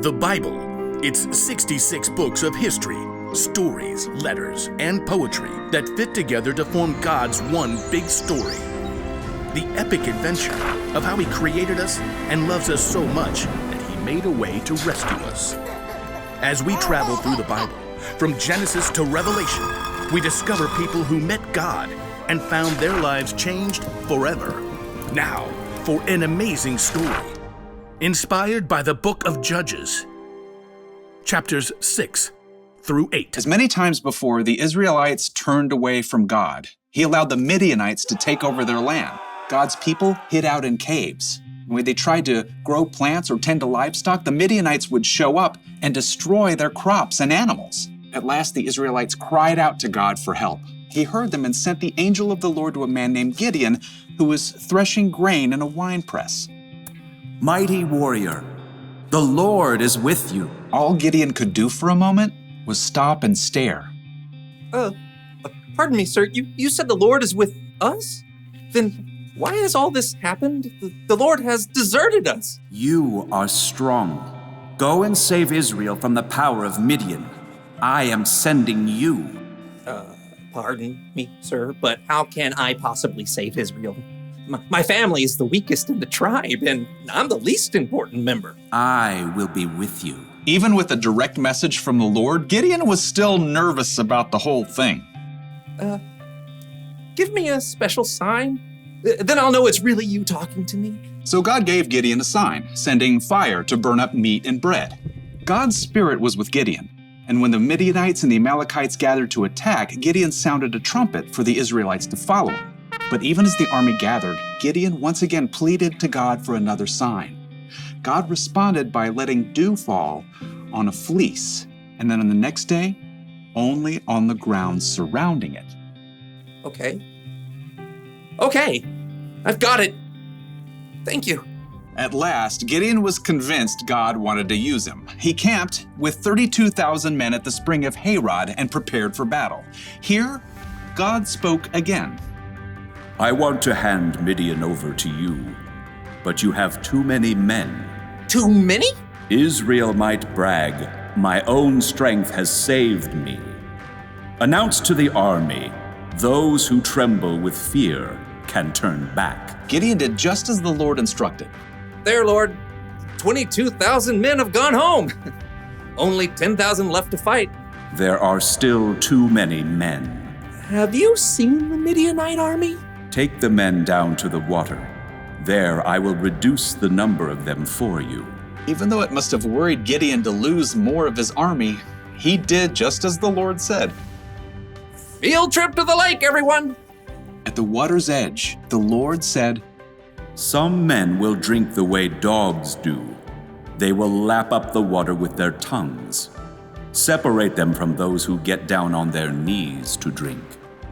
The Bible, it's 66 books of history, stories, letters, and poetry that fit together to form God's one big story. The epic adventure of how He created us and loves us so much that He made a way to rescue us. As we travel through the Bible, from Genesis to Revelation, we discover people who met God and found their lives changed forever. Now, for an amazing story, inspired by the book of Judges, chapters 6 through 8. As many times before, the Israelites turned away from God. He allowed the Midianites to take over their land. God's people hid out in caves. When they tried to grow plants or tend to livestock, the Midianites would show up and destroy their crops and animals. At last, the Israelites cried out to God for help. He heard them and sent the angel of the Lord to a man named Gideon, who was threshing grain in a winepress. Mighty warrior, the Lord is with you. All Gideon could do for a moment was stop and stare. Pardon me, sir. You said the Lord is with us? Then why has all this happened? The Lord has deserted us. You are strong. Go and save Israel from the power of Midian. I am sending you. Pardon me, sir, but how can I possibly save Israel? My family is the weakest in the tribe, and I'm the least important member. I will be with you. Even with a direct message from the Lord, Gideon was still nervous about the whole thing. Give me a special sign. Then I'll know it's really you talking to me. So God gave Gideon a sign, sending fire to burn up meat and bread. God's spirit was with Gideon, and when the Midianites and the Amalekites gathered to attack, Gideon sounded a trumpet for the Israelites to follow him. But even as the army gathered, Gideon once again pleaded to God for another sign. God responded by letting dew fall on a fleece, and then on the next day, only on the ground surrounding it. Okay, I've got it. Thank you. At last, Gideon was convinced God wanted to use him. He camped with 32,000 men at the spring of Harod and prepared for battle. Here, God spoke again. I want to hand Midian over to you, but you have too many men. Too many? Israel might brag, my own strength has saved me. Announce to the army, those who tremble with fear can turn back. Gideon did just as the Lord instructed. There, Lord. 22,000 men have gone home. Only 10,000 left to fight. There are still too many men. Have you seen the Midianite army? Take the men down to the water. There I will reduce the number of them for you. Even though it must have worried Gideon to lose more of his army, he did just as the Lord said. Field trip to the lake, everyone! At the water's edge, the Lord said, Some men will drink the way dogs do. They will lap up the water with their tongues. Separate them from those who get down on their knees to drink.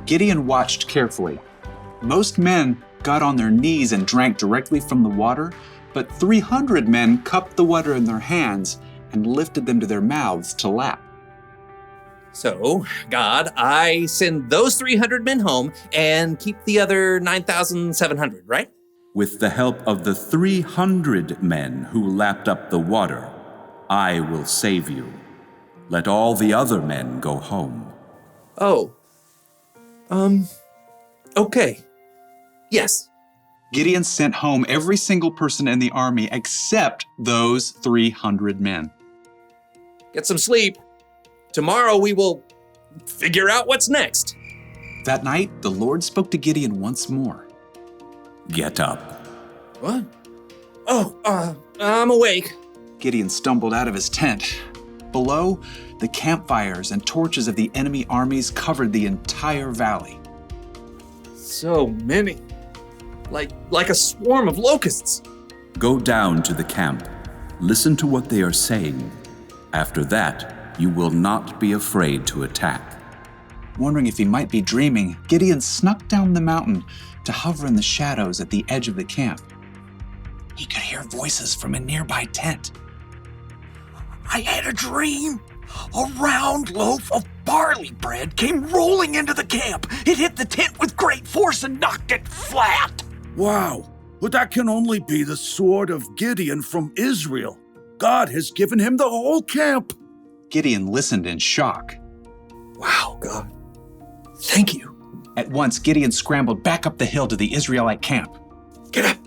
Gideon watched carefully. Most men got on their knees and drank directly from the water, but 300 men cupped the water in their hands and lifted them to their mouths to lap. So, God, I send those 300 men home and keep the other 9,700, right? With the help of the 300 men who lapped up the water, I will save you. Let all the other men go home. Okay. Yes. Gideon sent home every single person in the army except those 300 men. Get some sleep. Tomorrow we will figure out what's next. That night, the Lord spoke to Gideon once more. Get up. What? I'm awake. Gideon stumbled out of his tent. Below, the campfires and torches of the enemy armies covered the entire valley. So many. Like a swarm of locusts. Go down to the camp. Listen to what they are saying. After that, you will not be afraid to attack. Wondering if he might be dreaming, Gideon snuck down the mountain to hover in the shadows at the edge of the camp. He could hear voices from a nearby tent. I had a dream. A round loaf of barley bread came rolling into the camp. It hit the tent with great force and knocked it flat. Wow, but that can only be the sword of Gideon from Israel. God has given him the whole camp. Gideon listened in shock. Wow, God. Thank you. At once, Gideon scrambled back up the hill to the Israelite camp. Get up!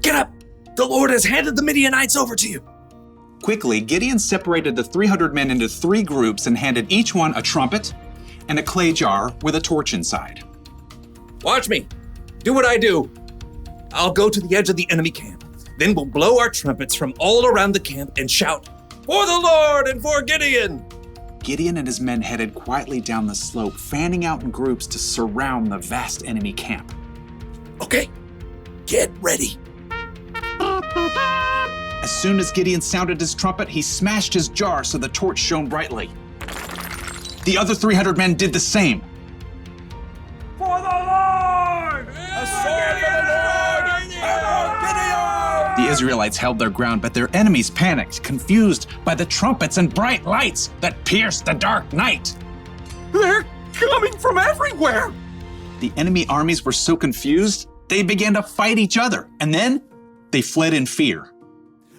Get up! The Lord has handed the Midianites over to you. Quickly, Gideon separated the 300 men into 3 groups and handed each one a trumpet and a clay jar with a torch inside. Watch me. Do what I do. I'll go to the edge of the enemy camp. Then we'll blow our trumpets from all around the camp and shout, "For the Lord and for Gideon!" Gideon and his men headed quietly down the slope, fanning out in groups to surround the vast enemy camp. Okay, get ready. As soon as Gideon sounded his trumpet, he smashed his jar so the torch shone brightly. The other 300 men did the same. For the Lord! A sword for the Lord! Gideon! The Israelites held their ground, but their enemies panicked, confused by the trumpets and bright lights that pierced the dark night. They're coming from everywhere. The enemy armies were so confused, they began to fight each other, and then they fled in fear.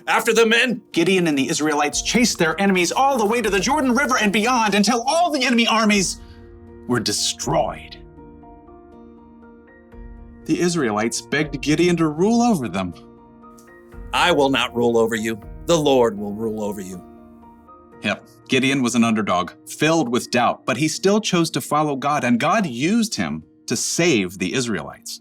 After the men! Gideon and the Israelites chased their enemies all the way to the Jordan River and beyond until all the enemy armies were destroyed. The Israelites begged Gideon to rule over them. I will not rule over you. The Lord will rule over you. Yep, Gideon was an underdog, filled with doubt, but he still chose to follow God, and God used him to save the Israelites.